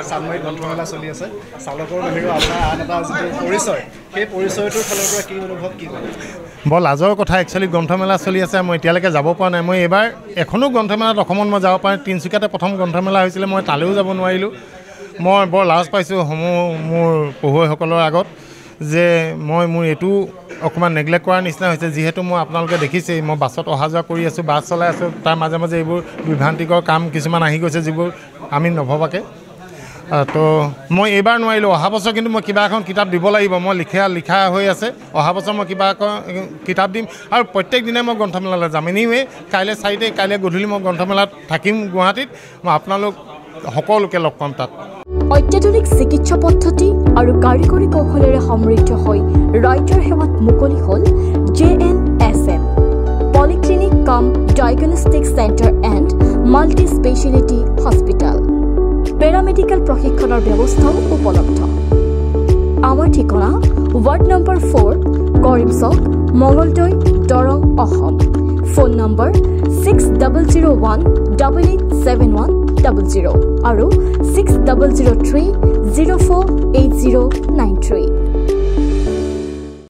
চানমাৰী গ্ৰন্থমেলা চলি আছে চালকৰ বাহিৰেও আপোনাৰ আন এটা যিটো পৰিচয় সেই পৰিচয়টোৰ ফালৰ পৰা কি অনুভৱ কি কৰে বৰ লাজৰ কথা একচুৱেলি গ্ৰন্থমেলা চলি আছে মই এতিয়ালৈকে যাব পৰা নাই মই এইবাৰ এখনো গ্ৰন্থমেলাত অসমত মই যাব পৰা নাই তিনিচুকীয়াতে প্ৰথম গ্ৰন্থমেলা হৈছিলে মই তালৈও যাব নোৱাৰিলোঁ মই বৰ লাজ পাইছোঁ মোৰ পঢ়ুৱৈসকলৰ আগত যে মোৰ এইটো অকণমান নেগলেক্ট কৰাৰ নিচিনা হৈছে যিহেতু মই আপোনালোকে দেখিছেই মই বাছত অহা যোৱা কৰি আছোঁ বাছ চলাই আছোঁ তাৰ মাজে মাজে এইবোৰ বিভ্ৰান্তিকৰ কাম কিছুমান আহি গৈছে যিবোৰ আমি নভবাকৈ তো মই এইবাৰ নোৱাৰিলোঁ অহা বছৰ কিন্তু মই কিবা এখন কিতাপ দিব লাগিব মই লিখা হৈ আছে অহা বছৰ মই কিবা এখন কিতাপ দিম আৰু প্ৰত্যেক দিনে মই গ্ৰন্থমেলালৈ যাম এনিৱে কাইলৈ 4 তাৰিখ কাইলৈ গধূলি মই গ্ৰন্থমেলাত থাকিম গুৱাহাটীত মই আপোনালোক সকলোকে লগ পাম তাত অত্যাধুনিক চিকিৎসা পদ্ধতি আৰু কাৰিকৰী কৌশলেৰে সমৃদ্ধ হৈ ৰাইজৰ সেৱাত মুকলি হ'ল JNSM পলিক্লিনিক কাম diagnostic centre and multi speciality hospital paramedical প্ৰশিক্ষণৰ ব্যৱস্থাও উপলব্ধ আমাৰ ঠিকনা ৱাৰ্ড নম্বৰ 4 কৰিম চক মঙলদৈ দৰং অসম ফোন নম্বৰ 6001887100 আৰু 6003048093